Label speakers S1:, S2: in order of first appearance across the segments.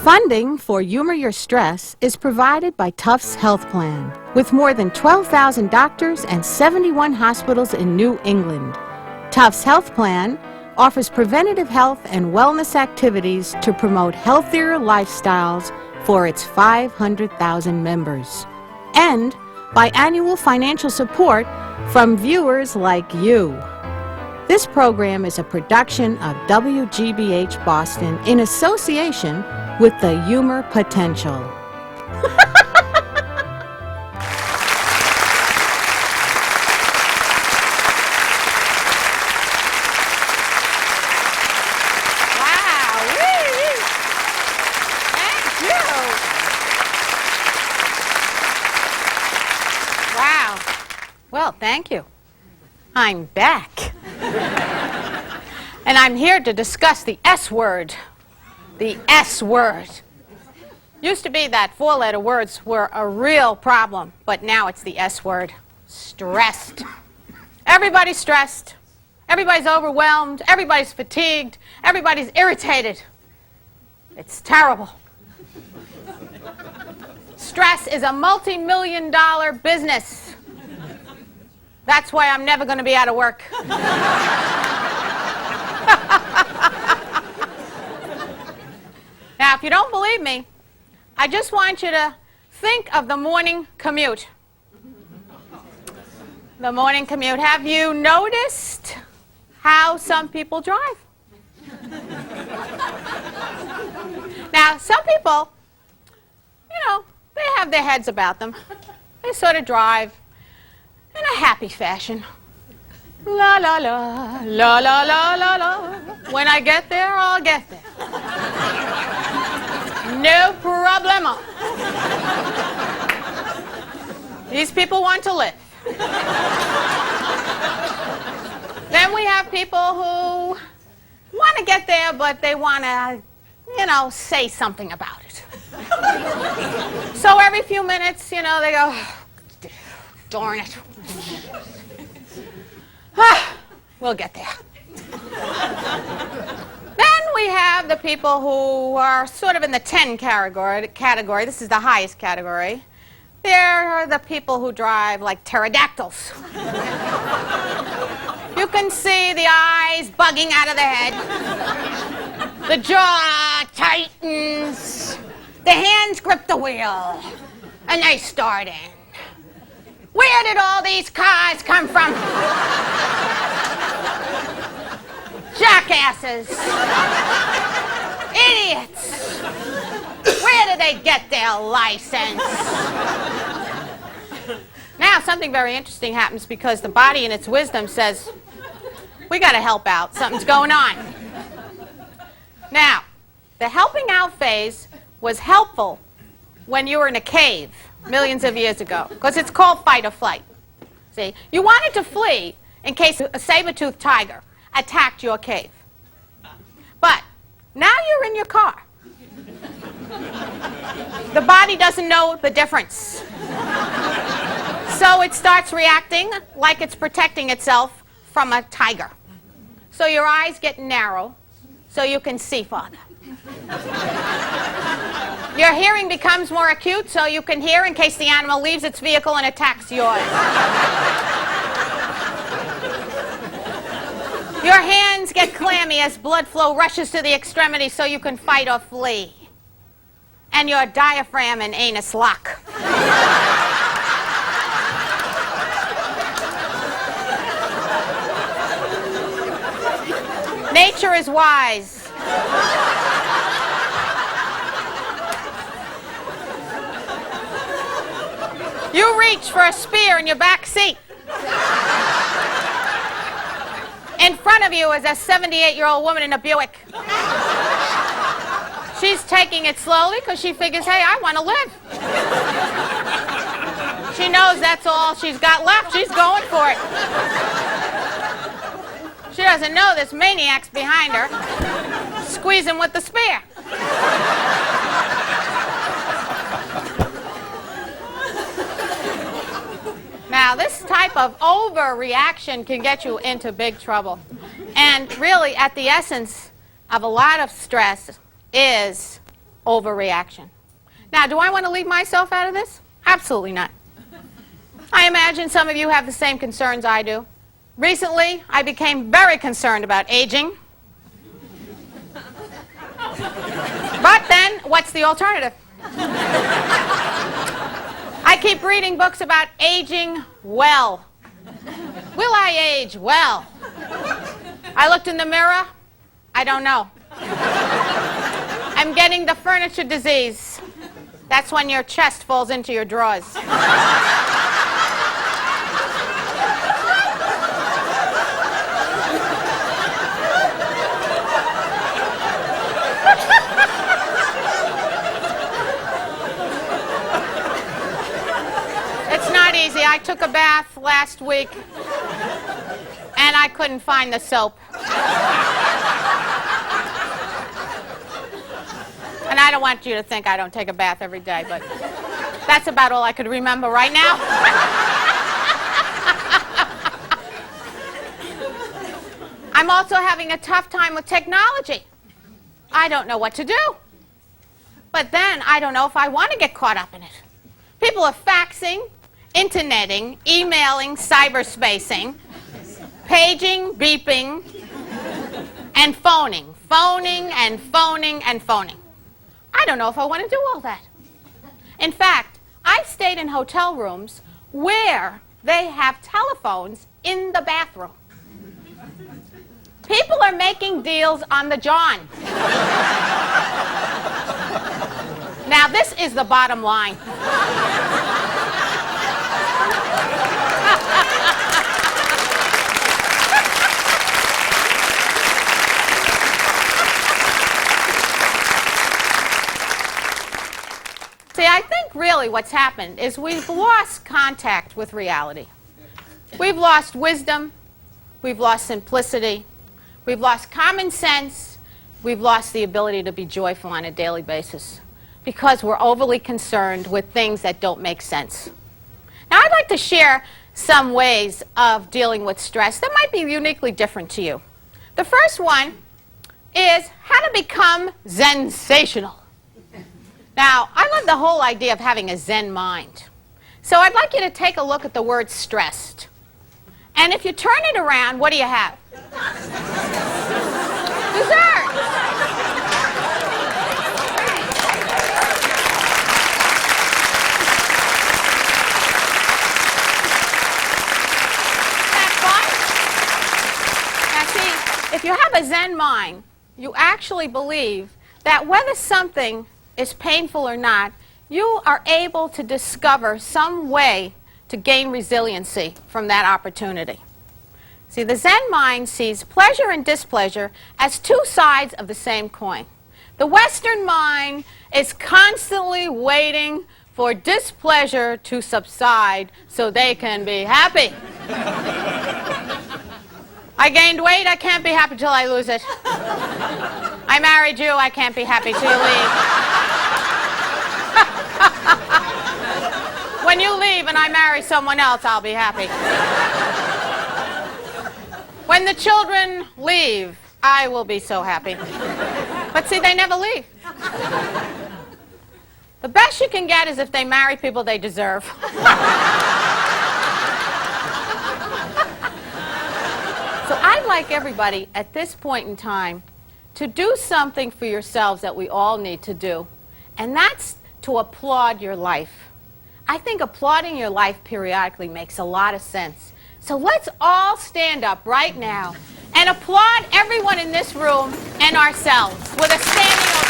S1: Funding for Humor Your Stress is provided by Tufts Health Plan, with more than 12,000 doctors and 71 hospitals in New England. Tufts Health Plan offers preventative health and wellness activities to promote healthier lifestyles for its 500,000 members. And by annual financial support from viewers like you. This program is a production of WGBH Boston in association with the Humor Potential. Well, thank you. I'm back. And I'm here to discuss the S word. The S word. Used to be that four-letter words were a real problem, but now it's the S word. Stressed. Everybody's stressed. Everybody's overwhelmed. Everybody's fatigued. Everybody's irritated. It's terrible. Stress is a multi-million-dollar business. That's why I'm never going to be out of work. Now, if you don't believe me, I just want you to think of the morning commute. The morning commute. Have you noticed how some people drive? Now, some people, they have their heads about them. They sort of drive in a happy fashion. La la la, la la la la la. When I get there, I'll get there. No problemo. These people want to live. Then we have people who want to get there, but they want to, say something about it. So every few minutes, they go, darn it. We'll get there. Then we have the people who are sort of in the 10 category. This is the highest category. They're the people who drive like pterodactyls. You can see the eyes bugging out of the head. The jaw tightens. The hands grip the wheel. And they start in. Where did all these cars come from? Jackasses. Idiots. Where did they get their license? Now, something very interesting happens because the body in its wisdom says, we got to help out. Something's going on. Now, the helping out phase was helpful when you were in a cave millions of years ago, because it's called fight or flight. See, you wanted to flee in case a saber-toothed tiger attacked your cave. But now you're in your car. The body doesn't know the difference. So it starts reacting like it's protecting itself from a tiger. So your eyes get narrow so you can see farther. Your hearing becomes more acute so you can hear in case the animal leaves its vehicle and attacks yours. Your hands get clammy as blood flow rushes to the extremities so you can fight or flee. And your diaphragm and anus lock. Nature is wise. You reach for a spear in your back seat. In front of you is a 78-year-old woman in a Buick. She's taking it slowly because she figures, hey, I want to live. She knows that's all she's got left. She's going for it. doesn't know this maniac's behind her, squeezing with the spear. Now, this type of overreaction can get you into big trouble. And really, at the essence of a lot of stress is overreaction. Now, do I want to leave myself out of this? Absolutely not. I imagine some of you have the same concerns I do. Recently, I became very concerned about aging. But then, what's the alternative? I keep reading books about aging well. Will I age well? I looked in the mirror. I don't know. I'm getting the furniture disease. That's when your chest falls into your drawers. Easy. I took a bath last week and I couldn't find the soap. And I don't want you to think I don't take a bath every day, but that's about all I could remember right now. I'm also having a tough time with technology. I don't know what to do. But then I don't know if I want to get caught up in it. People are faxing, interneting, emailing, cyberspacing, paging, beeping, and phoning. Phoning and phoning and phoning. I don't know if I want to do all that. In fact, I stayed in hotel rooms where they have telephones in the bathroom. People are making deals on the John. Now, this is the bottom line. See, I think really what's happened is we've lost contact with reality. We've lost wisdom. We've lost simplicity. We've lost common sense. We've lost the ability to be joyful on a daily basis because we're overly concerned with things that don't make sense. Now, I'd like to share some ways of dealing with stress that might be uniquely different to you. The first one is how to become sensational. Now, I love the whole idea of having a Zen mind. So I'd like you to take a look at the word stressed. And if you turn it around, what do you have? Dessert. If you have a Zen mind, you actually believe that whether something is painful or not, you are able to discover some way to gain resiliency from that opportunity. See, the Zen mind sees pleasure and displeasure as two sides of the same coin. The Western mind is constantly waiting for displeasure to subside so they can be happy. I gained weight, I can't be happy till I lose it. I married you, I can't be happy till you leave. When you leave and I marry someone else, I'll be happy. When the children leave, I will be so happy. But see, they never leave. The best you can get is if they marry people they deserve. So I'd like everybody at this point in time to do something for yourselves that we all need to do, and that's to applaud your life. I think applauding your life periodically makes a lot of sense. So let's all stand up right now and applaud everyone in this room and ourselves with a standing ovation.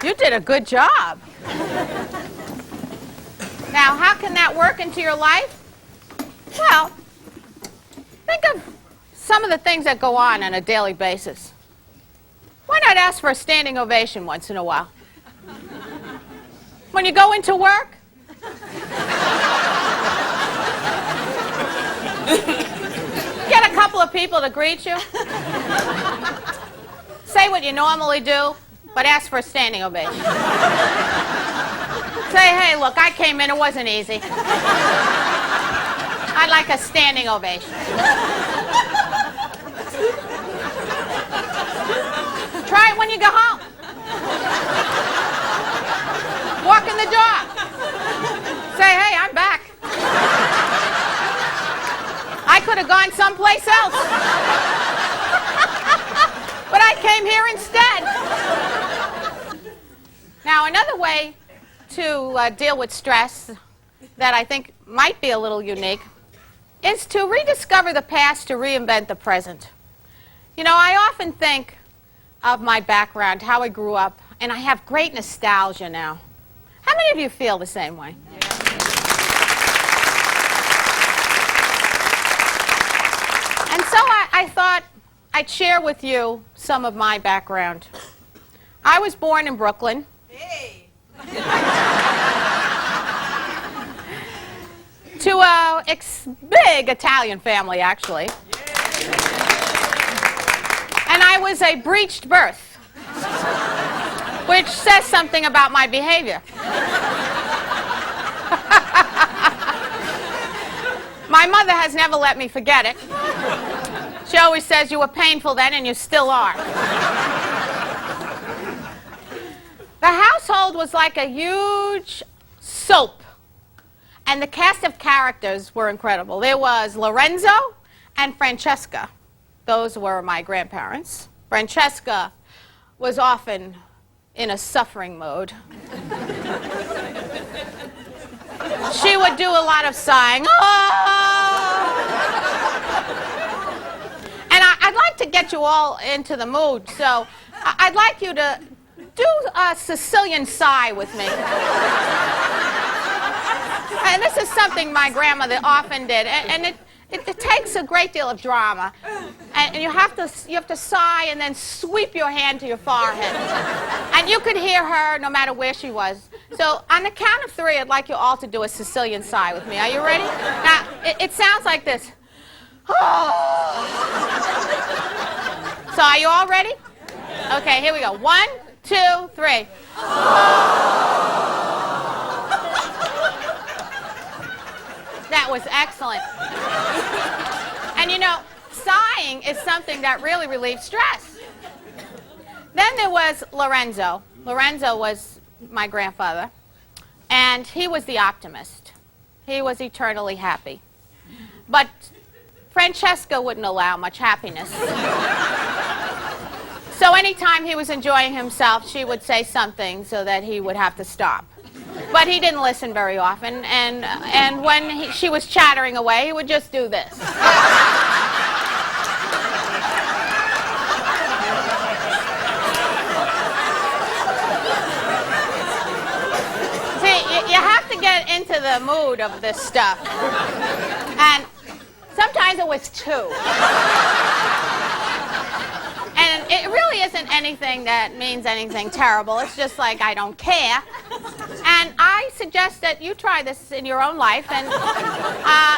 S1: You did a good job. Now, how can that work into your life? Well, think of some of the things that go on a daily basis. Why not ask for a standing ovation once in a while? When you go into work, get a couple of people to greet you. Say what you normally do, but ask for a standing ovation. Say, hey, look, I came in, it wasn't easy. I'd like a standing ovation. Try it when you go home. Walk in the door. Say, hey, I'm back. I could have gone someplace else. But I came here instead. Now, another way to deal with stress that I think might be a little unique is to rediscover the past to reinvent the present. You know, I often think of my background, how I grew up, and I have great nostalgia now. How many of you feel the same way? Yeah. And so I thought I'd share with you some of my background. I was born in Brooklyn. Hey. To a big Italian family, actually. And I was a breached birth, which says something about my behavior. My mother has never let me forget it. She always says, you were painful then and you still are. The household was like a huge soap. And the cast of characters were incredible. There was Lorenzo and Francesca. Those were my grandparents. Francesca was often in a suffering mode. She would do a lot of sighing. Oh! And I'd like to get you all into the mood, so I'd like you to do a Sicilian sigh with me. And this is something my grandmother often did, and it takes a great deal of drama. And you have to sigh and then sweep your hand to your forehead. And you could hear her no matter where she was. So on the count of 3, I'd like you all to do a Sicilian sigh with me. Are you ready? Now, it sounds like this. So are you all ready? Okay, here we go. 1, 2, 3. That was excellent. And you know, sighing is something that really relieves stress. Then there was Lorenzo. Lorenzo was my grandfather, and he was the optimist. He was eternally happy. But Francesca wouldn't allow much happiness. So anytime he was enjoying himself, she would say something so that he would have to stop. But he didn't listen very often, and when she was chattering away, he would just do this. See, you have to get into the mood of this stuff. And sometimes it was 2. And it really isn't anything that means anything terrible. It's just like, I don't care. And I suggest that you try this in your own life, and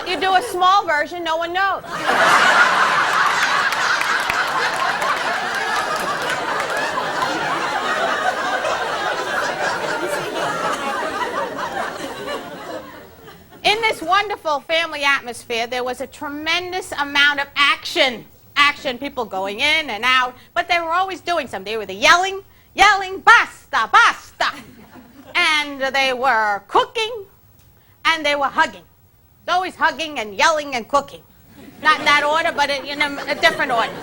S1: you do a small version no one knows. In this wonderful family atmosphere, there was a tremendous amount of action. People going in and out, but they were always doing something. They were yelling, basta, basta. And they were cooking, and they were hugging. Always hugging and yelling and cooking. Not in that order, but in a different order.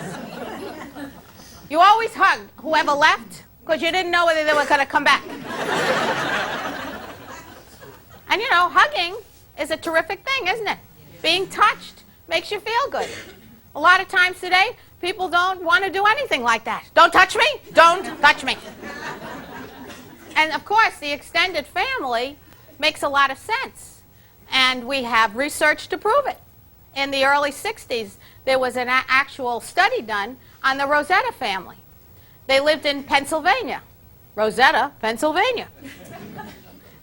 S1: You always hugged whoever left, because you didn't know whether they were going to come back. And you know, hugging is a terrific thing, isn't it? Being touched makes you feel good. A lot of times today, people don't want to do anything like that. Don't touch me. Don't touch me. And of course, the extended family makes a lot of sense. And we have research to prove it. In the early 60s, there was an actual study done on the Rosetta family. They lived in Pennsylvania. Rosetta, Pennsylvania.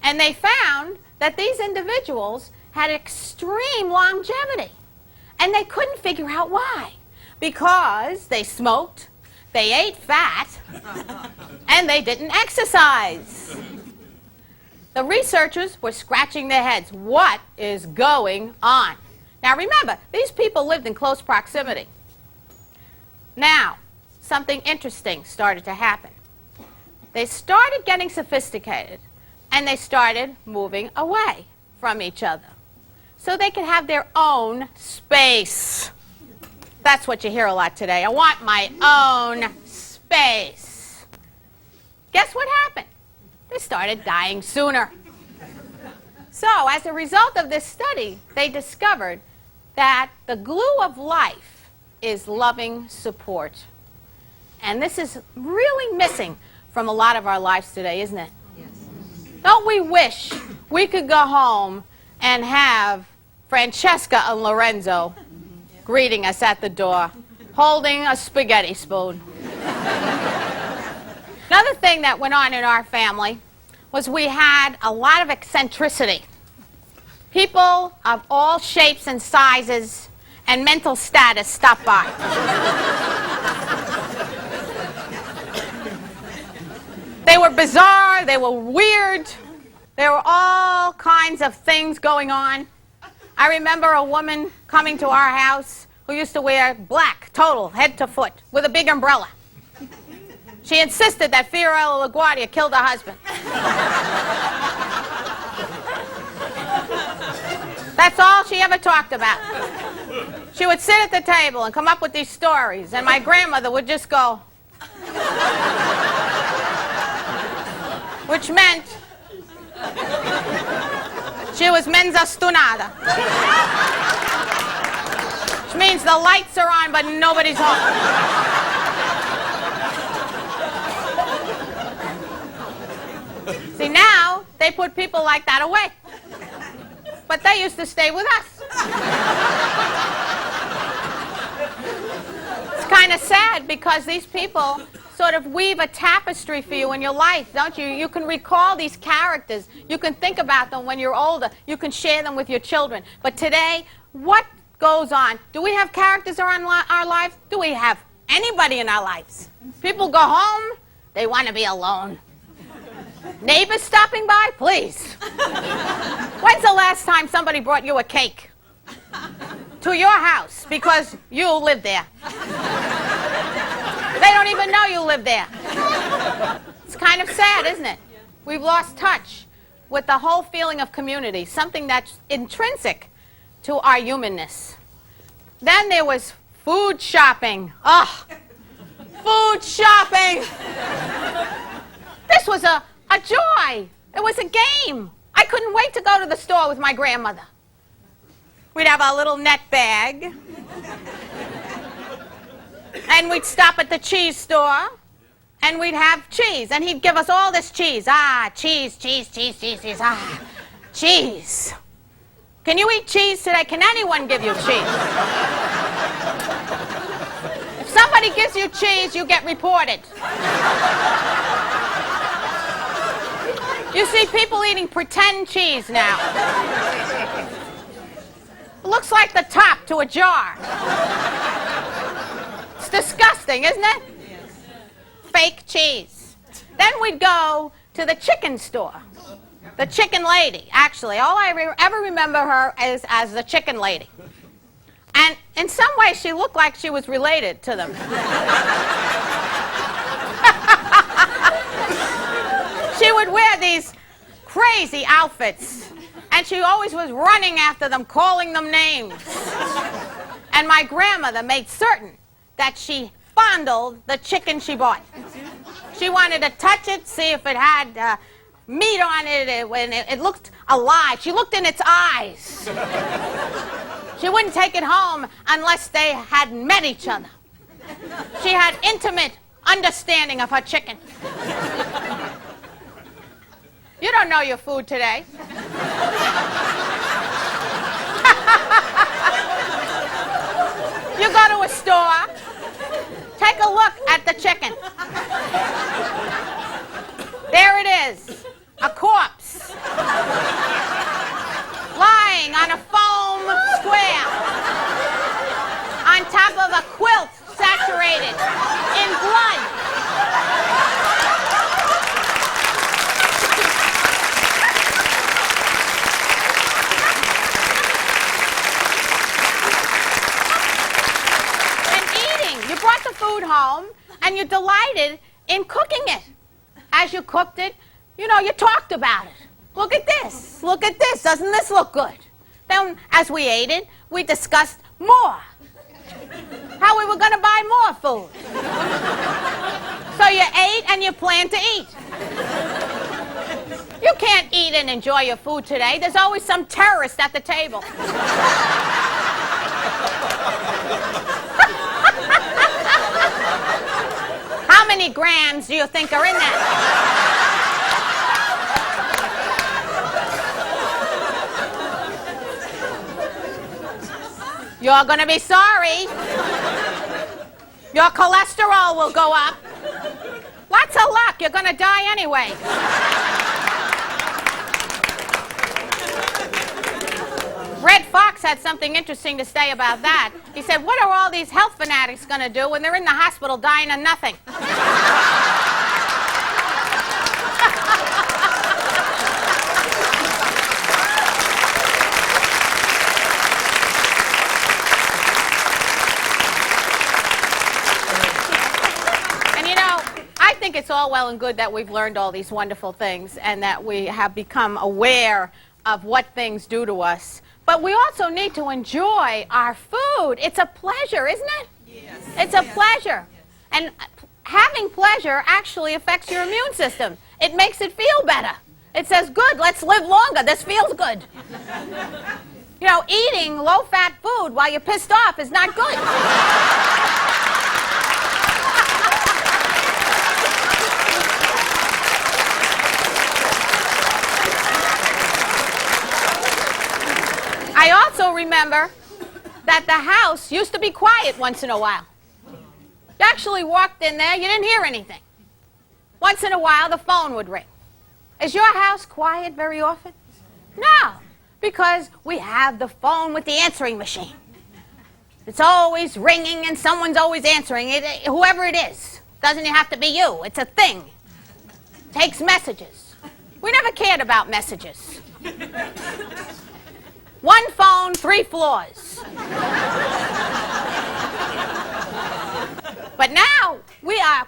S1: And they found that these individuals had extreme longevity. And they couldn't figure out why. Because they smoked, they ate fat, and they didn't exercise. The researchers were scratching their heads. What is going on? Now remember, these people lived in close proximity. Now, something interesting started to happen. They started getting sophisticated, and they started moving away from each other so they could have their own space. That's what you hear a lot today. I want my own space. Guess what happened? They started dying sooner. So, as a result of this study, they discovered that the glue of life is loving support. And this is really missing from a lot of our lives today, isn't it? Yes. Don't we wish we could go home and have Francesca and Lorenzo greeting us at the door, holding a spaghetti spoon. Another thing that went on in our family was we had a lot of eccentricity. People of all shapes and sizes and mental status stopped by. They were bizarre, they were weird, there were all kinds of things going on. I remember a woman coming to our house who used to wear black, total, head to foot, with a big umbrella. She insisted that Fiorello LaGuardia killed her husband. That's all she ever talked about. She would sit at the table and come up with these stories, and my grandmother would just go, which meant she was menza stunada. Which means the lights are on, but nobody's home. See, now they put people like that away. But they used to stay with us. It's kind of sad because these people sort of weave a tapestry for you in your life, don't you? You can recall these characters. You can think about them when you're older. You can share them with your children. But today, what goes on? Do we have characters in our lives? Do we have anybody in our lives? People go home, they want to be alone. Neighbors stopping by? Please. When's the last time somebody brought you a cake to your house because you live there? They don't even know you live there. It's kind of sad, isn't it? We've lost touch with the whole feeling of community, something that's intrinsic to our humanness. Then there was food shopping. Ugh, food shopping. This was a joy. It was a game. I couldn't wait to go to the store with my grandmother. We'd have our little net bag. And we'd stop at the cheese store. And we'd have cheese. And he'd give us all this cheese. Ah, cheese, cheese, cheese, cheese, cheese. Ah, cheese. Can you eat cheese today? Can anyone give you cheese? If somebody gives you cheese, you get reported. You see people eating pretend cheese now. It looks like the top to a jar. It's disgusting, isn't it? Yes. Fake cheese. Then we'd go to the chicken store. The chicken lady, actually. All I ever remember her is as the chicken lady. And in some ways, she looked like she was related to them. She would wear these crazy outfits, and she always was running after them, calling them names. And my grandmother made certain that she fondled the chicken she bought. She wanted to touch it, see if it had meat on it, when it looked alive. She looked in its eyes. She wouldn't take it home unless they had met each other. She had intimate understanding of her chicken. You don't know your food today. You go to a store, take a look at the chicken. There it is, a corpse, lying on a foam square, on top of a quilt saturated in blood. You brought the food home, and you delighted in cooking it. As you cooked it, you know, you talked about it. Look at this. Look at this. Doesn't this look good? Then, as we ate it, we discussed more. How we were going to buy more food. So you ate and you planned to eat. You can't eat and enjoy your food today. There's always some terrorist at the table. How many grams do you think are in that? You're going to be sorry. Your cholesterol will go up. Lots of luck. You're going to die anyway. Red Fox had something interesting to say about that. He said, what are all these health fanatics going to do when they're in the hospital dying of nothing? And you know, I think it's all well and good that we've learned all these wonderful things and that we have become aware of what things do to us. But we also need to enjoy our food. It's a pleasure, isn't it? Yes. It's a pleasure. And having pleasure actually affects your immune system. It makes it feel better. It says, good, let's live longer. This feels good. You know, eating low-fat food while you're pissed off is not good. I also remember that the house used to be quiet once in a while. You actually walked in there, you didn't hear anything. Once in a while, the phone would ring. Is your house quiet very often? No, because we have the phone with the answering machine. It's always ringing and someone's always answering it, whoever it is. Doesn't have to be you, it's a thing. Takes messages. We never cared about messages. One phone, 3 floors. But now, we are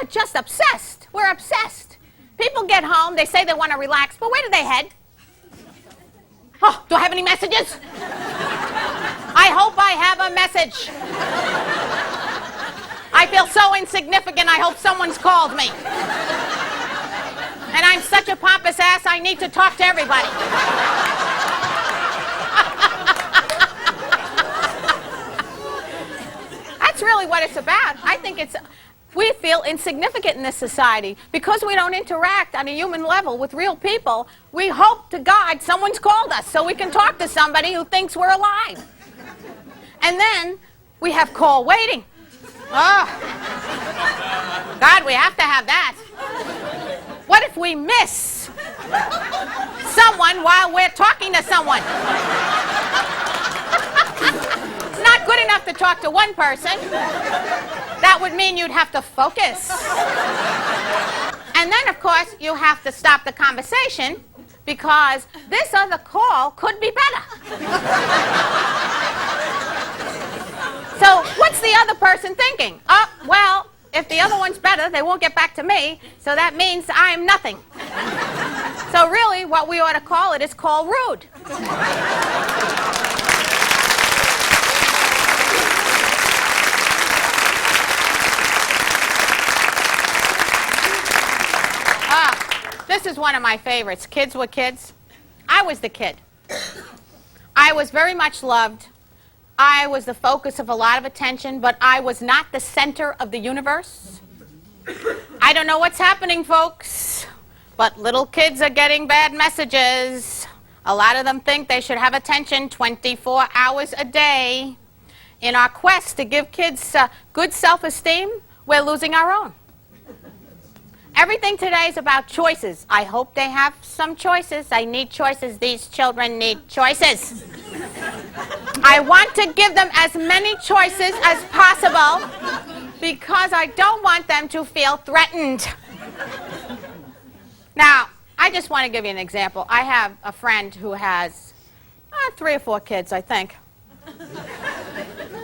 S1: just obsessed. We're obsessed. People get home, they say they want to relax, but where do they head? Oh, do I have any messages? I hope I have a message. I feel so insignificant, I hope someone's called me. And I'm such a pompous ass, I need to talk to everybody. That's really what it's about. I think we feel insignificant in this society because we don't interact on a human level with real people. We hope to God someone's called us so we can talk to somebody who thinks we're alive. And then we have call waiting. Oh, God, we have to have that. What if we miss someone while we're talking to someone? It's not good enough to talk to one person. That would mean you'd have to focus. And then, of course, you have to stop the conversation because this other call could be better. So what's the other person thinking? Oh, well, if the other one's better, they won't get back to me, so that means I'm nothing. So really, what we ought to call it is call rude. This is one of my favorites. Kids were kids. I was the kid. I was very much loved. I was the focus of a lot of attention, but I was not the center of the universe. I don't know what's happening, folks, But little kids are getting bad messages. A lot of them think they should have attention 24 hours a day. In our quest to give kids good self-esteem, we're losing our own. Everything today is about choices. I hope they have some choices. I need choices. These children need choices. I want to give them as many choices as possible because I don't want them to feel threatened. Now, I just want to give you an example. I have a friend who has 3 or 4 kids, I think.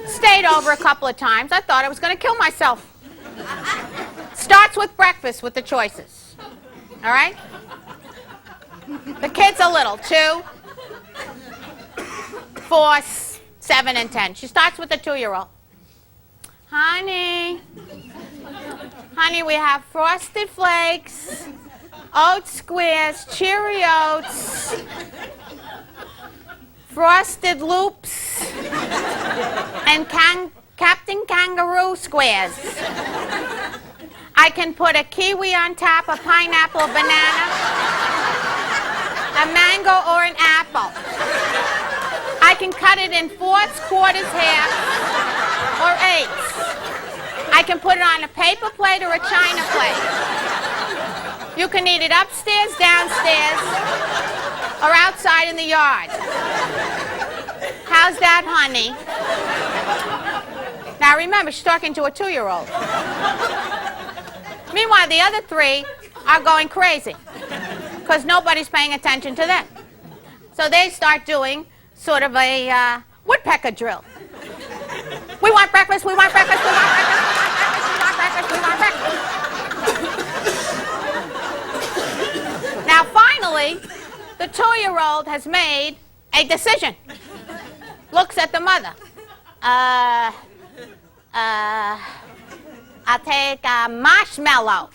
S1: Stayed over a couple of times. I thought I was going to kill myself. Starts with breakfast with the choices. All right? The kids are little, 2, 4, 7, and 10. She starts with the 2-year-old. Honey, we have Frosted Flakes, Oat Squares, Cheerios, Frosted Loops, and Captain Kangaroo Squares. I can put a kiwi on top, a pineapple, a banana, a mango, or an apple. I can cut it in 4ths, quarters, halves, or 8ths. I can put it on a paper plate or a china plate. You can eat it upstairs, downstairs, or outside in the yard. How's that, honey? Now remember, she's talking to a 2-year-old. Meanwhile, the other 3 are going crazy because nobody's paying attention to them. So they start doing sort of a woodpecker drill. We want breakfast, we want breakfast, we want breakfast, we want breakfast, we want breakfast, we want breakfast. Now finally, the 2-year-old has made a decision. Looks at the mother. I'll take a marshmallow.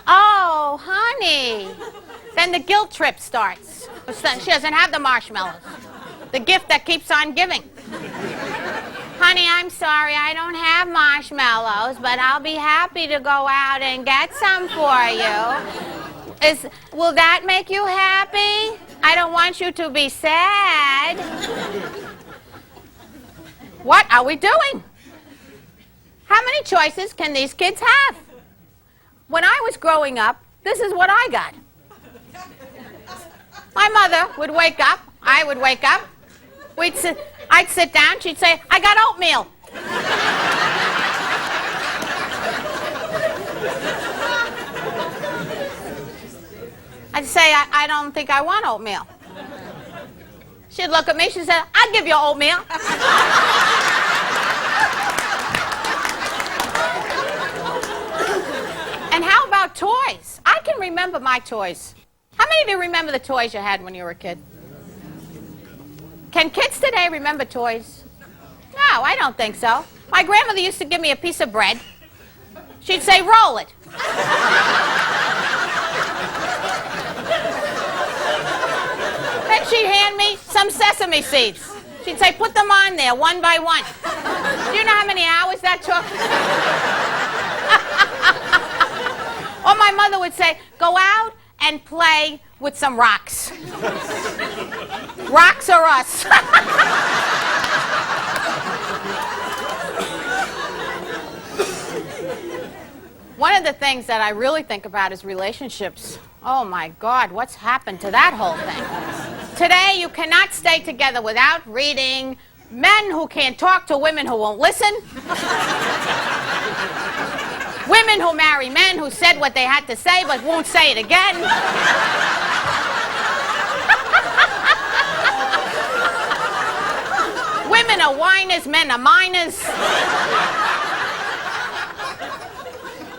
S1: Oh, honey. Then the guilt trip starts. She doesn't have the marshmallows. The gift that keeps on giving. Honey, I'm sorry, I don't have marshmallows, but I'll be happy to go out and get some for you. Will that make you happy? I don't want you to be sad. What are we doing? How many choices can these kids have? When I was growing up, this is what I got. My mother would wake up, I would wake up, I'd sit down, she'd say, I got oatmeal. I'd say, I don't think I want oatmeal. She'd look at me, she'd say, I'll give you oatmeal. And how about toys? I can remember my toys. How many of you remember the toys you had when you were a kid? Can kids today remember toys? No, I don't think so. My grandmother used to give me a piece of bread. She'd say, roll it. Then she'd hand me some sesame seeds. She'd say, put them on there, one by one. Do you know how many hours that took? Or my mother would say, go out and play with some rocks. Rocks or us. One of the things that I really think about is relationships. Oh my God, what's happened to that whole thing? Today, you cannot stay together without reading men who can't talk to women who won't listen. Women who marry men who said what they had to say but won't say it again. Women are whiners, men are minors.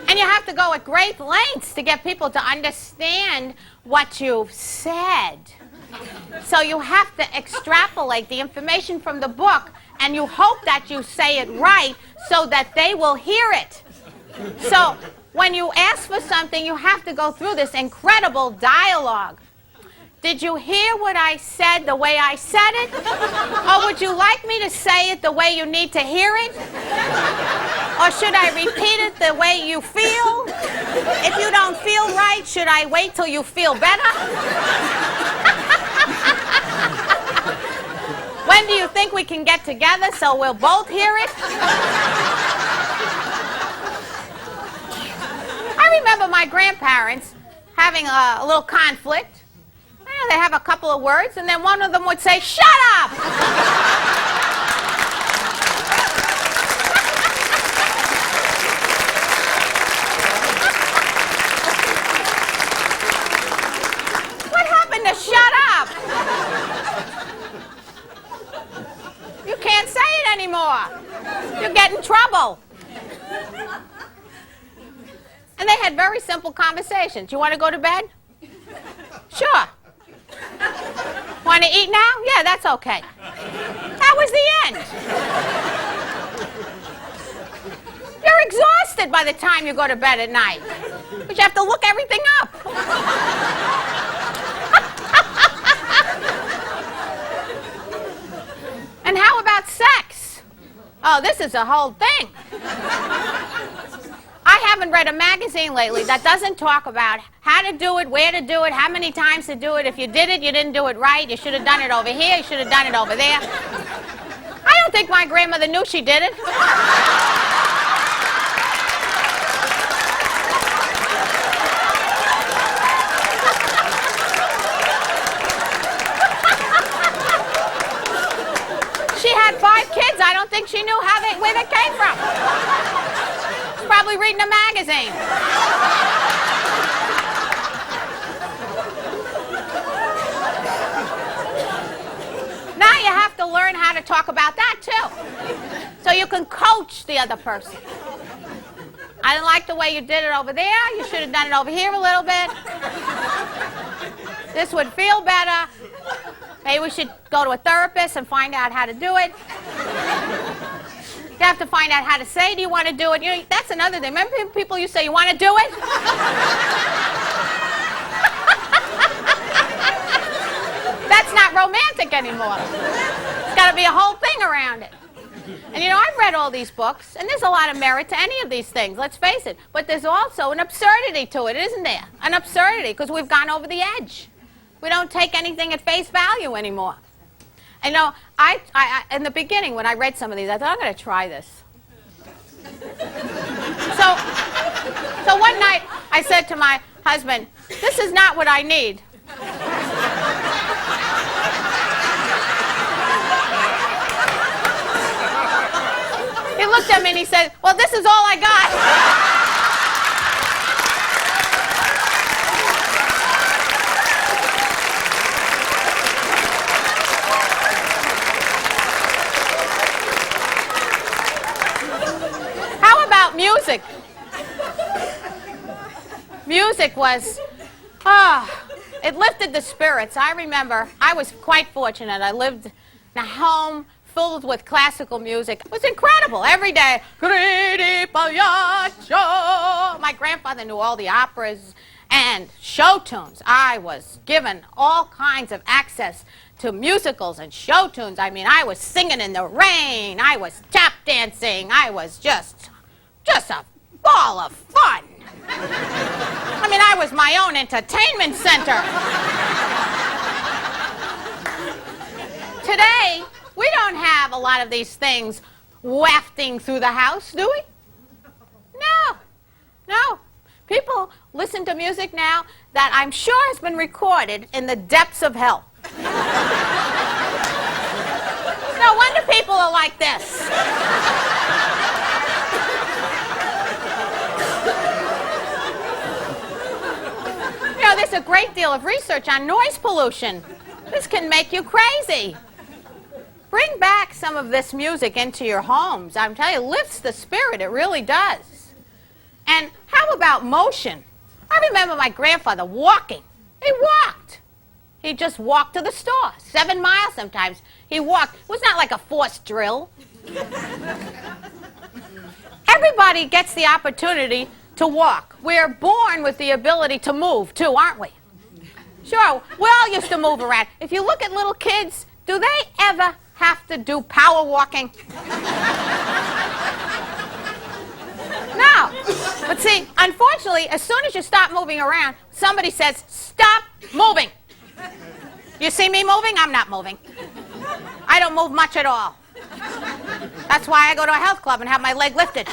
S1: And you have to go at great lengths to get people to understand what you've said. So you have to extrapolate the information from the book, and you hope that you say it right so that they will hear it. So when you ask for something, you have to go through this incredible dialogue. Did you hear what I said the way I said it? Or would you like me to say it the way you need to hear it?
S2: Or should I repeat it the way you feel? If you don't feel right, should I wait till you feel better? When do you think we can get together so we'll both hear it? I remember my grandparents having a little conflict. They have a couple of words, and then one of them would say, "Shut up!" What happened to shut up? You can't say it anymore. You get in trouble. And they had very simple conversations. You want to go to bed? Sure. Want to eat now? Yeah, that's okay. That was the end. You're exhausted by the time you go to bed at night. But you have to look everything up. And how about sex? Oh, this is a whole thing. I haven't read a magazine lately that doesn't talk about how to do it, where to do it, how many times to do it. If you did it, you didn't do it right. You should have done it over here. You should have done it over there. I don't think my grandmother knew she did it. She had 5 kids. I don't think she knew where they came from. Probably reading a magazine. Now you have to learn how to talk about that too, so you can coach the other person. I didn't like the way you did it over there. You should have done it over here a little bit. This would feel better. Maybe we should go to a therapist and find out how to do it. You have to find out how to say, do you want to do it? You know, that's another thing. Remember people you say, you want to do it? That's not romantic anymore. It's got to be a whole thing around it. And you know, I've read all these books, and there's a lot of merit to any of these things, let's face it. But there's also an absurdity to it, isn't there? An absurdity, because we've gone over the edge. We don't take anything at face value anymore. And you know, I in the beginning, when I read some of these, I thought, I'm going to try this. So one night, I said to my husband, this is not what I need. He looked at me and he said, well, this is all I got. Music. Music was, it lifted the spirits. I remember I was quite fortunate. I lived in a home filled with classical music. It was incredible. Every day, my grandfather knew all the operas and show tunes. I was given all kinds of access to musicals and show tunes. I mean, I was singing in the rain. I was tap dancing. I was just a ball of fun. I mean, I was my own entertainment center. Today, we don't have a lot of these things wafting through the house, do we? No. People listen to music now that I'm sure has been recorded in the depths of hell. No wonder people are like this. You know, there's a great deal of research on noise pollution. This can make you crazy. Bring back some of this music into your homes. I'm telling you, it lifts the spirit. It really does. And how about motion? I remember my grandfather walking. He walked. He just walked to the store. 7 miles sometimes. He walked. It was not like a forced drill. Everybody gets the opportunity to walk. We're born with the ability to move, too, aren't we? Sure, we all used to move around. If you look at little kids, do they ever have to do power walking? No. But see, unfortunately, as soon as you stop moving around, somebody says, stop moving. You see me moving? I'm not moving. I don't move much at all. That's why I go to a health club and have my leg lifted.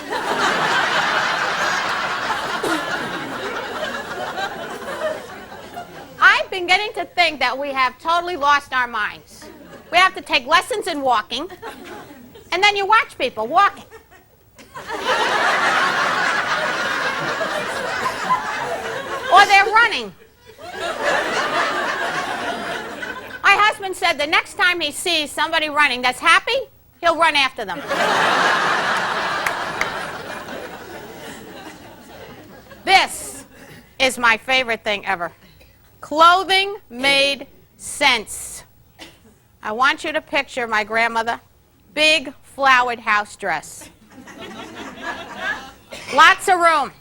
S2: I've been getting to think that we have totally lost our minds. We have to take lessons in walking, and then you watch people walking. Or they're running. My husband said the next time he sees somebody running that's happy, he'll run after them. This is my favorite thing ever. Clothing made sense. I want you to picture my grandmother, big flowered house dress. Lots of room.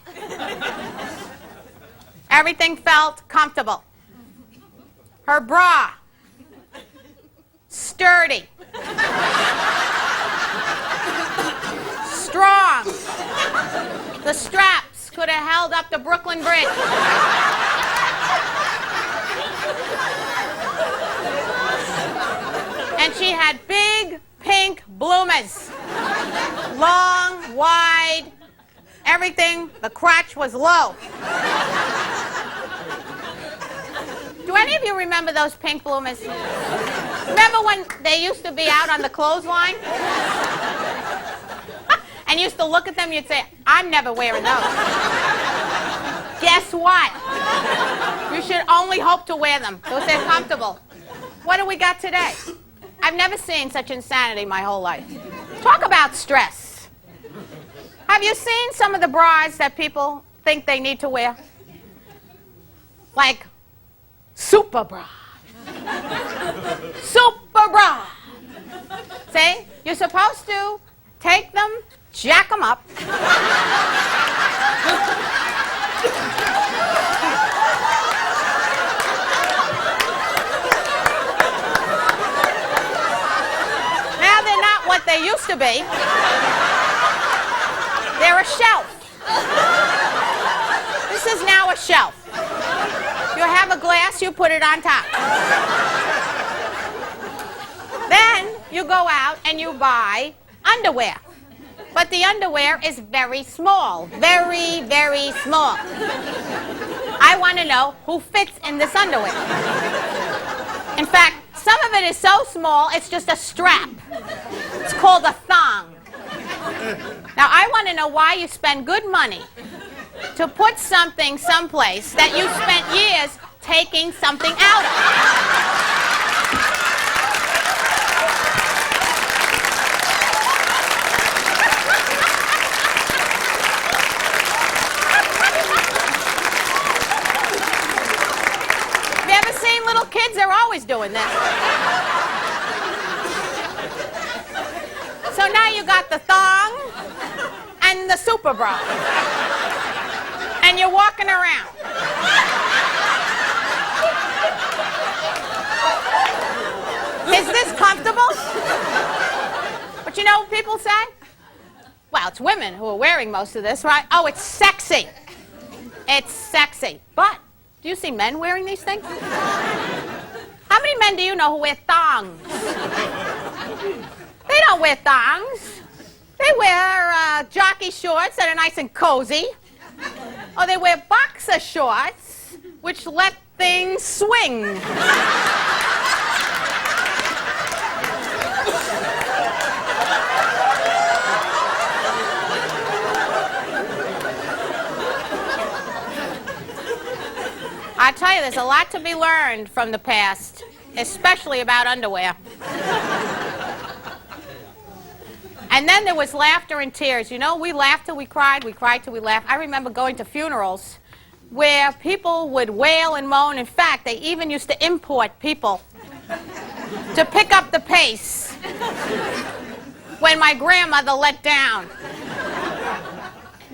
S2: Everything felt comfortable. Her bra, sturdy, strong. The straps could have held up the Brooklyn Bridge. And she had big pink bloomers. Long, wide, everything. The crotch was low. Do any of you remember those pink bloomers? Remember when they used to be out on the clothesline? And you used to look at them and you'd say, I'm never wearing those. Guess what? You should only hope to wear them because they're comfortable. What do we got today? I've never seen such insanity my whole life. Talk about stress. Have you seen some of the bras that people think they need to wear? Like super bra. Super bra. See? You're supposed to take them, jack them up. Now they're not what they used to be. They're a shelf. This is now a shelf. You have a glass, you put it on top. Then you go out and you buy underwear. But the underwear is very small. Very, very small. I want to know who fits in this underwear. In fact, some of it is so small, it's just a strap. It's called a thong. Now, I want to know why you spend good money to put something someplace that you spent years taking something out of. Have you ever seen little kids? They're always doing this. So now you got the thong and the super bra. And you're walking around. Is this comfortable? But you know what people say? Well, it's women who are wearing most of this, right? Oh, it's sexy. It's sexy. But do you see men wearing these things? How many men do you know who wear thongs? They don't wear thongs. They wear jockey shorts that are nice and cozy. Or they wear boxer shorts, which let things swing. I tell you, there's a lot to be learned from the past, especially about underwear. And then there was laughter and tears. You know, we laughed till we cried till we laughed. I remember going to funerals where people would wail and moan. In fact, they even used to import people to pick up the pace when my grandmother let down.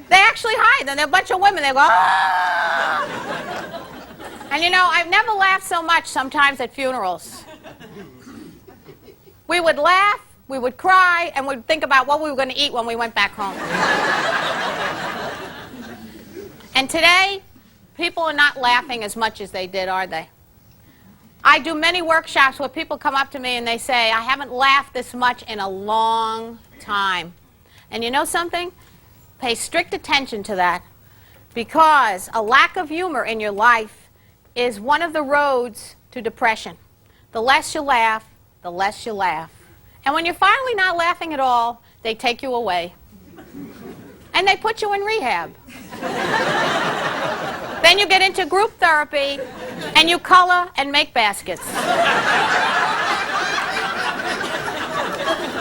S2: They actually hide them. They're a bunch of women. They go, ah! And you know, I've never laughed so much sometimes at funerals. We would laugh, we would cry, and we'd think about what we were going to eat when we went back home. And today, people are not laughing as much as they did, are they? I do many workshops where people come up to me and they say, I haven't laughed this much in a long time. And you know something? Pay strict attention to that, because a lack of humor in your life is one of the roads to depression. The less you laugh, the less you laugh. And when you're finally not laughing at all, they take you away. And they put you in rehab. Then you get into group therapy, and you color and make baskets.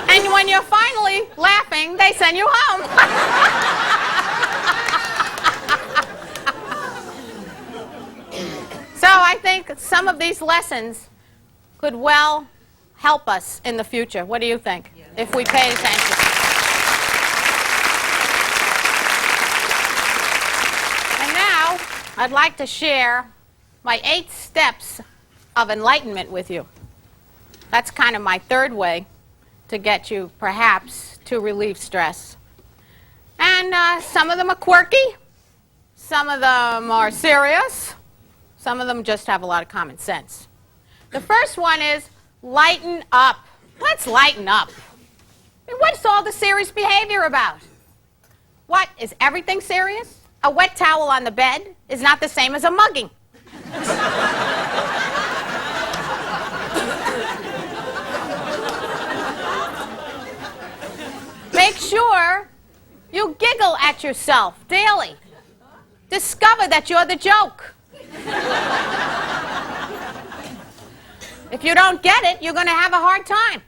S2: And when you're finally laughing, they send you home. So I think some of these lessons could well help us in the future. What do you think? Yeah. If we pay attention. And now, I'd like to share my 8 steps of enlightenment with you. That's kind of my third way to get you, perhaps, to relieve stress. And some of them are quirky. Some of them are serious. Some of them just have a lot of common sense. The first one is lighten up. Let's lighten up. I mean, what's all the serious behavior about? What, is everything serious? A wet towel on the bed is not the same as a mugging. Make sure you giggle at yourself daily. Discover that you're the joke. If you don't get it, you're going to have a hard time.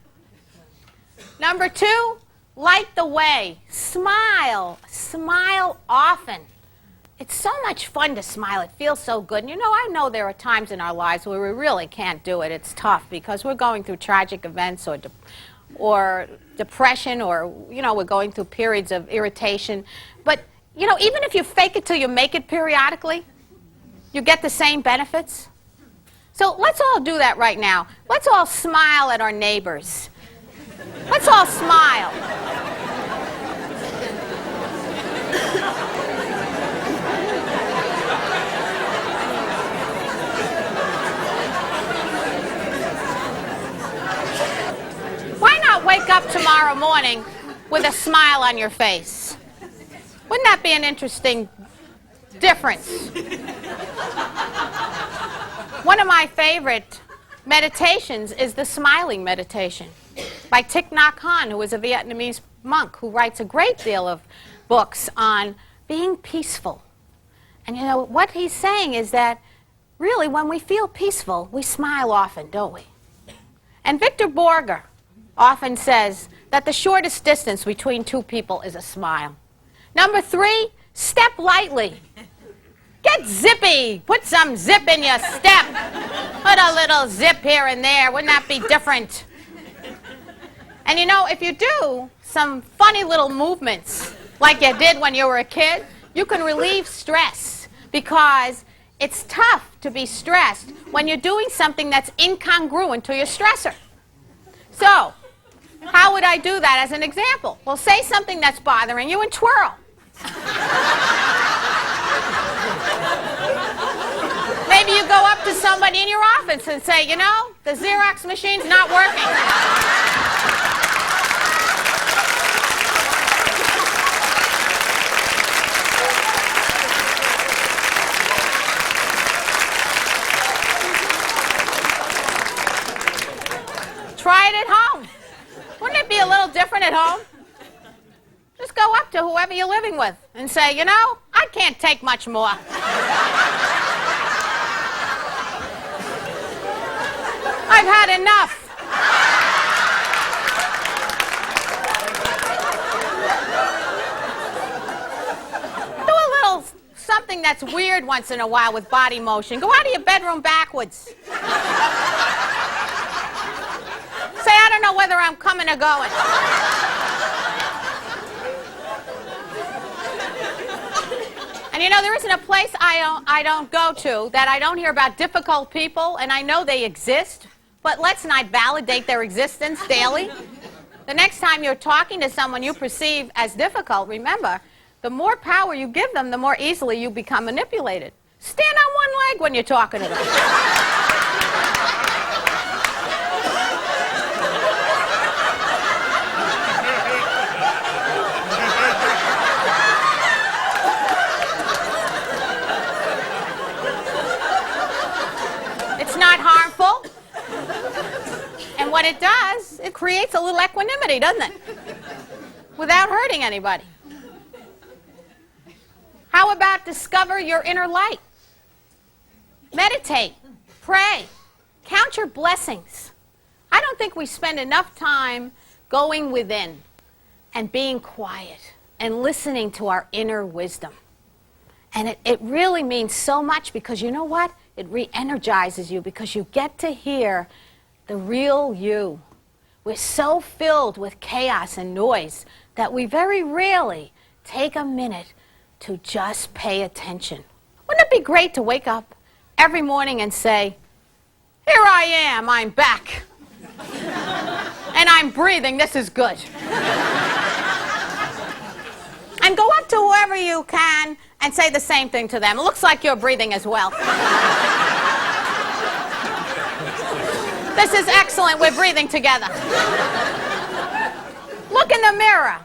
S2: Number 2, light the way. Smile. Smile often. It's so much fun to smile. It feels so good. And you know, I know there are times in our lives where we really can't do it. It's tough because we're going through tragic events or depression, or, you know, we're going through periods of irritation. But, you know, even if you fake it till you make it periodically, you get the same benefits. So let's all do that right now. Let's all smile at our neighbors. Let's all smile. Why not wake up tomorrow morning with a smile on your face? Wouldn't that be an interesting difference? One of my favorite meditations is the smiling meditation by Thich Nhat Hanh, who is a Vietnamese monk who writes a great deal of books on being peaceful. And you know, what he's saying is that really when we feel peaceful, we smile often, don't we? And Victor Borger often says that the shortest distance between two people is a smile. Number 3, step lightly. Get zippy. Put some zip in your step. Put a little zip here and there. Wouldn't that be different? And you know, if you do some funny little movements like you did when you were a kid, you can relieve stress, because it's tough to be stressed when you're doing something that's incongruent to your stressor. So, how would I do that as an example? Well, say something that's bothering you and twirl. Maybe you go up to somebody in your office and say, you know, the Xerox machine's not working. Try it at home. Wouldn't it be a little different at home? Just go up to whoever you're living with and say, you know, I can't take much more. I've had enough. Do a little something that's weird once in a while with body motion. Go out of your bedroom backwards. Say, I don't know whether I'm coming or going. And you know, there isn't a place I don't go to that I don't hear about difficult people, and I know they exist, but let's not validate their existence daily. The next time you're talking to someone you perceive as difficult, remember, the more power you give them, the more easily you become manipulated. Stand on one leg when you're talking to them. It's not harmful. And what it does, it creates a little equanimity, doesn't it? Without hurting anybody. How about discover your inner light? Meditate, pray, count your blessings. I don't think we spend enough time going within and being quiet and listening to our inner wisdom. And it really means so much because you know what? It re-energizes you because you get to hear the real you. We're so filled with chaos and noise that we very rarely take a minute to just pay attention. Wouldn't it be great to wake up every morning and say, here I am, I'm back. And I'm breathing, this is good. And go up to whoever you can and say the same thing to them. It looks like you're breathing as well. This is excellent, we're breathing together. Look in the mirror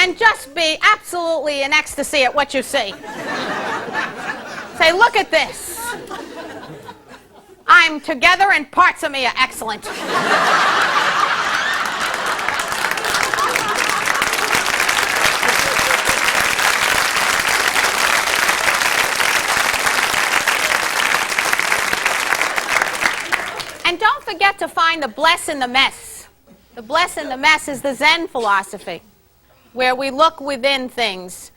S2: and just be absolutely in ecstasy at what you see. Say, look at this. I'm together and parts of me are excellent. And don't forget to find the bless in the mess. The bless in the mess is the Zen philosophy, where we look within things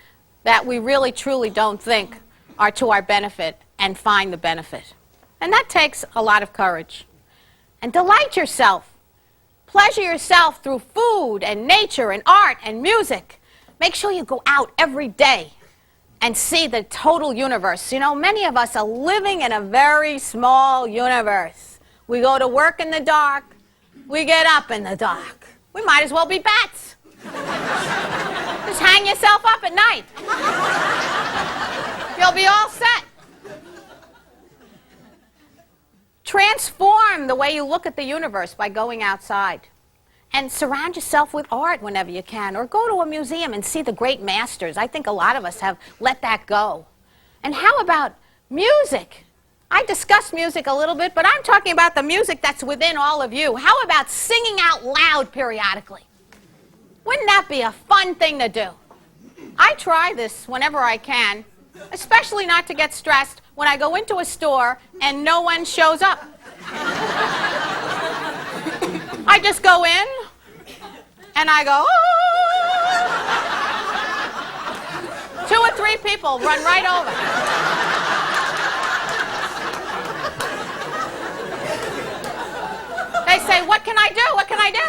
S2: that we really truly don't think are to our benefit and find the benefit. And that takes a lot of courage. And delight yourself. Pleasure yourself through food and nature and art and music. Make sure you go out every day and see the total universe. You know, many of us are living in a very small universe. We go to work in the dark. We get up in the dark. We might as well be bats. Just hang yourself up at night. You'll be all set. Transform the way you look at the universe by going outside. And surround yourself with art whenever you can. Or go to a museum and see the great masters. I think a lot of us have let that go. And how about music? I discussed music a little bit, but I'm talking about the music that's within all of you. How about singing out loud periodically? Wouldn't that be a fun thing to do? I try this whenever I can, especially not to get stressed when I go into a store and no one shows up. I just go in and I go, oh! 2 or 3 people run right over. They say, what can I do? What can I do?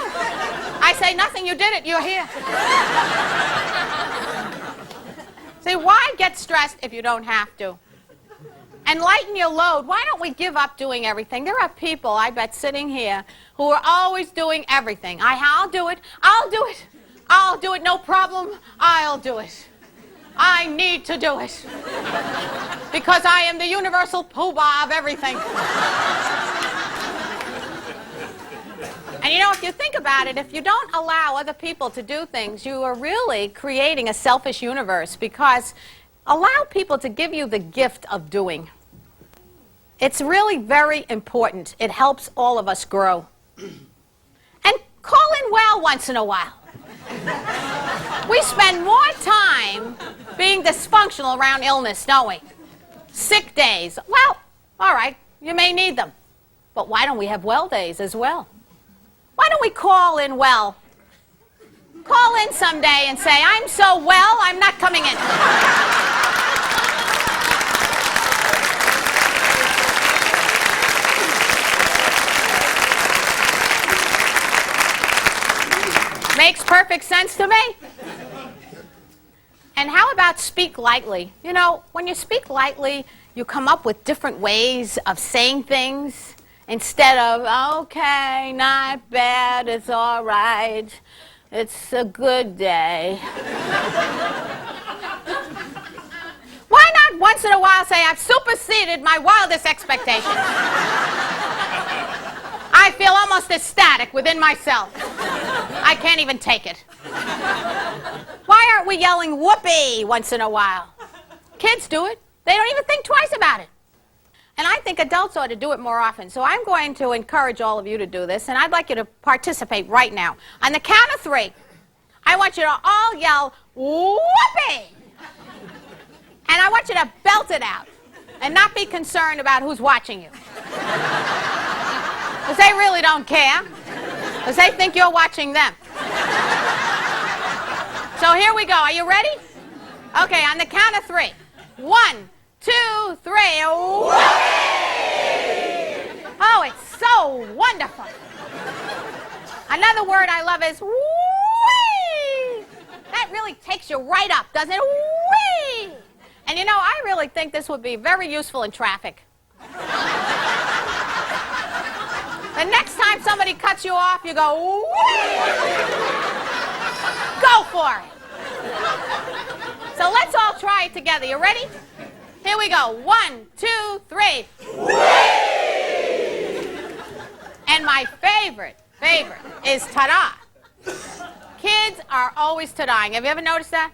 S2: I say, nothing, you did it, you're here. See, why get stressed if you don't have to? And lighten your load. Why don't we give up doing everything? There are people, I bet, sitting here who are always doing everything. I'll do it, I'll do it, I'll do it, no problem, I'll do it. I need to do it. Because I am the universal poobah of everything. And you know, if you think about it, if you don't allow other people to do things, you are really creating a selfish universe, because allow people to give you the gift of doing. It's really very important. It helps all of us grow. And call in well once in a while. We spend more time being dysfunctional around illness, don't we? Sick days. Well, all right, you may need them. But why don't we have well days as well? Why don't we call in well? Call in someday and say, I'm so well, I'm not coming in. Makes perfect sense to me. And how about speak lightly? You know, when you speak lightly, you come up with different ways of saying things. Instead of, okay, not bad, it's all right, it's a good day. once in a while say, I've superseded my wildest expectations. I feel almost ecstatic within myself. I can't even take it. Why aren't we yelling whoopee once in a while? Kids do it. They don't even think twice about it. And I think adults ought to do it more often. So I'm going to encourage all of you to do this, and I'd like you to participate right now. On the count of 3, I want you to all yell whoopee. And I want you to belt it out and not be concerned about who's watching you. Because they really don't care. Because they think you're watching them. So here we go. Are you ready? Okay, on the count of 3. 1, 2, 3. Whoopee! Oh, it's so wonderful. Another word I love is whee! That really takes you right up, doesn't it? Whee! And you know, I really think this would be very useful in traffic. The next time somebody cuts you off, you go, whee! Go for it. So let's all try it together. You ready? Here we go. 1, 2, 3. Whee! And my favorite is ta-da. Kids are always ta-daing. Have you ever noticed that?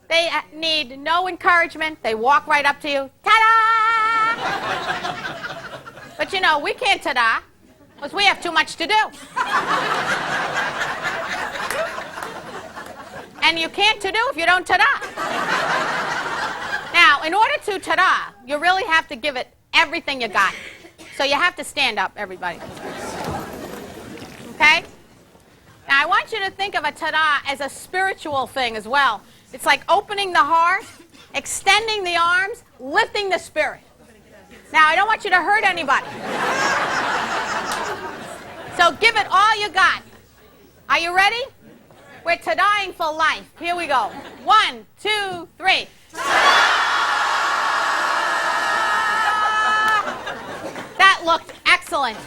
S2: They need no encouragement. They walk right up to you. Ta-da! But you know, we can't ta-da because we have too much to do. And you can't to-do if you don't ta-da. Now, in order to ta-da, you really have to give it everything you got. So you have to stand up, everybody. Okay? Now, I want you to think of a ta-da as a spiritual thing as well. It's like opening the heart, extending the arms, lifting the spirit. Now, I don't want you to hurt anybody. So give it all you got. Are you ready? We're ta-daing for life. Here we go. 1, 2, 3. That looked excellent.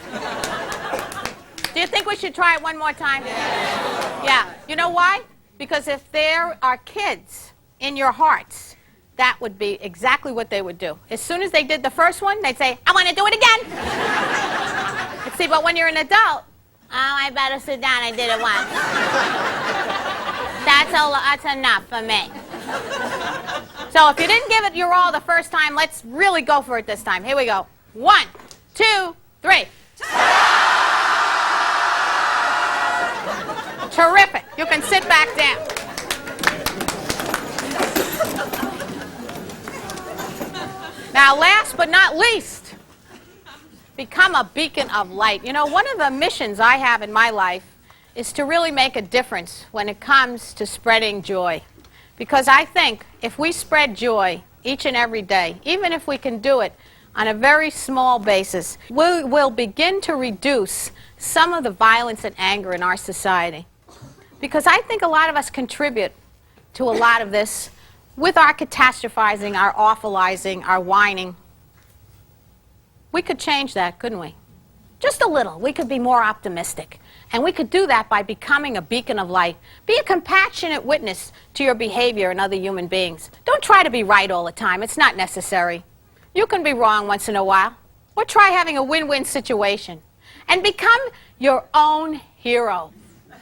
S2: Do you think we should try it one more time? Yeah. You know why? Because if there are kids in your hearts, that would be exactly what they would do. As soon as they did the first one, they'd say, I want to do it again. And see, but when you're an adult, oh, I better sit down. I did it once. That's enough for me. So if you didn't give it your all the first time, let's really go for it this time. Here we go. 1, 2, 3. Terrific. You can sit back down. Now, last but not least, become a beacon of light. You know, one of the missions I have in my life is to really make a difference when it comes to spreading joy. Because I think if we spread joy each and every day, even if we can do it on a very small basis, we will begin to reduce some of the violence and anger in our society. Because I think a lot of us contribute to a lot of this with our catastrophizing, our awfulizing, our whining. We could change that, couldn't we? Just a little. We could be more optimistic. And we could do that by becoming a beacon of light. Be a compassionate witness to your behavior and other human beings. Don't try to be right all the time. It's not necessary. You can be wrong once in a while. Or try having a win-win situation. And become your own hero.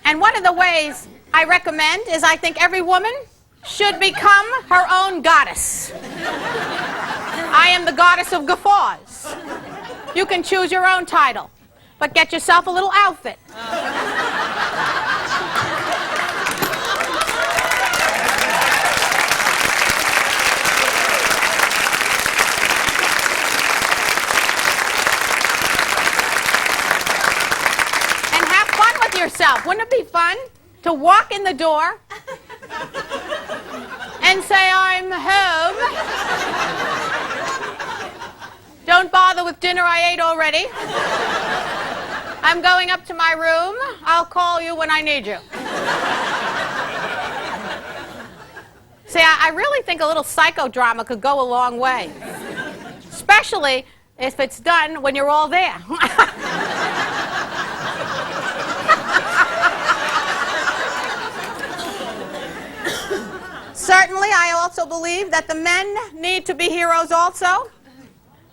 S2: And one of the ways I recommend is I think every woman should become her own goddess. I am the goddess of guffaws. You can choose your own title, but get yourself a little outfit. And have fun with yourself. Wouldn't it be fun to walk in the door and say, I'm home. Don't bother with dinner, I ate already. I'm going up to my room. I'll call you when I need you. See, I really think a little psychodrama could go a long way. Especially if it's done when you're all there. Certainly, I also believe that the men need to be heroes also.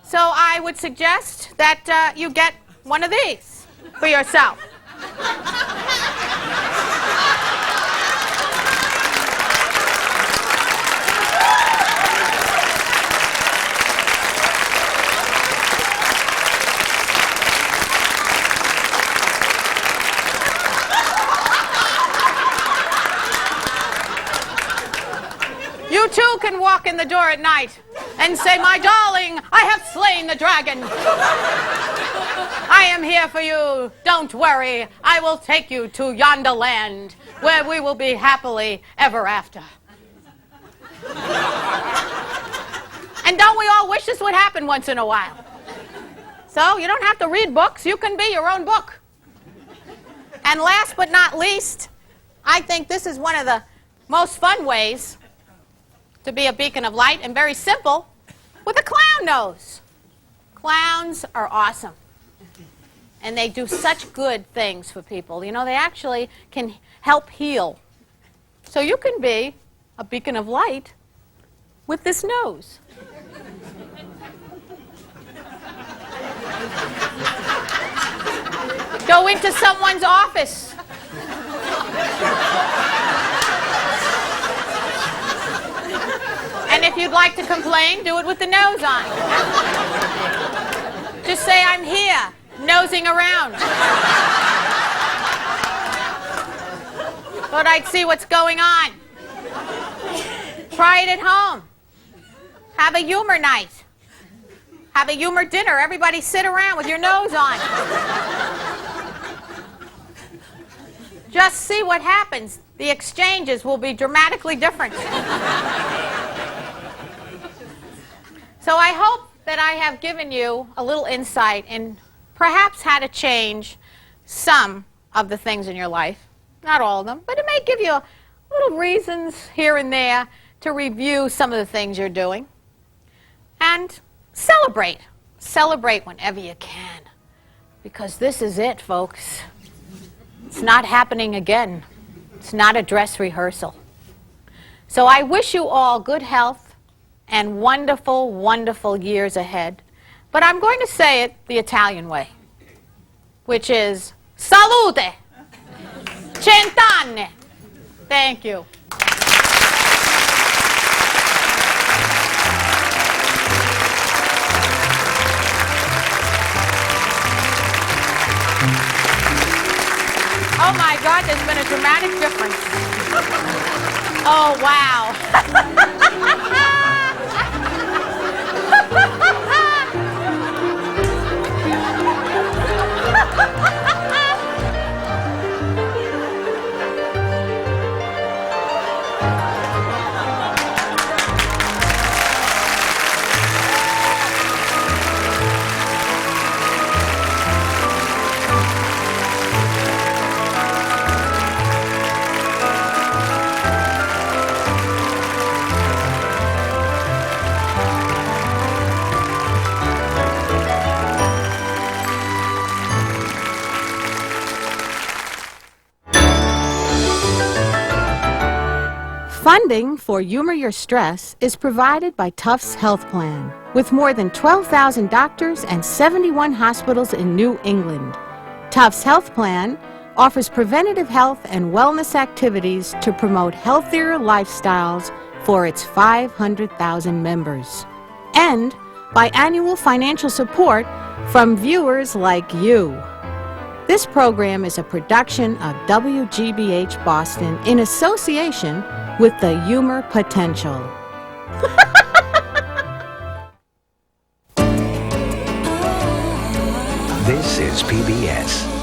S2: So I would suggest that you get one of these for yourself. You too can walk in the door at night and say, "My darling, I have slain the dragon. I am here for you. Don't worry. I will take you to yonder land where we will be happily ever after." And don't we all wish this would happen once in a while? So you don't have to read books. You can be your own book. And last but not least, I think this is one of the most fun ways to be a beacon of light, and very simple, with a clown nose. Clowns are awesome. And they do such good things for people. You know, they actually can help heal. So you can be a beacon of light with this nose. Go into someone's office. And if you'd like to complain, do it with the nose on. Just say, "I'm here, nosing around. Thought I'd see what's going on." Try it at home. Have a humor night. Have a humor dinner. Everybody sit around with your nose on. Just see what happens. The exchanges will be dramatically different. So I hope that I have given you a little insight in perhaps how to change some of the things in your life. Not all of them, but it may give you little reasons here and there to review some of the things you're doing. And celebrate. Celebrate whenever you can. Because this is it, folks. It's not happening again. It's not a dress rehearsal. So I wish you all good health and wonderful, wonderful years ahead. But I'm going to say it the Italian way, which is salute, cent'anni. Thank you. Oh my God, there's been a dramatic difference. Oh wow.
S1: Funding for Humor Your Stress is provided by Tufts Health Plan, with more than 12,000 doctors and 71 hospitals in New England. Tufts Health Plan offers preventative health and wellness activities to promote healthier lifestyles for its 500,000 members. And by annual financial support from viewers like you. This program is a production of WGBH Boston in association with the Humor Potential.
S3: This is PBS.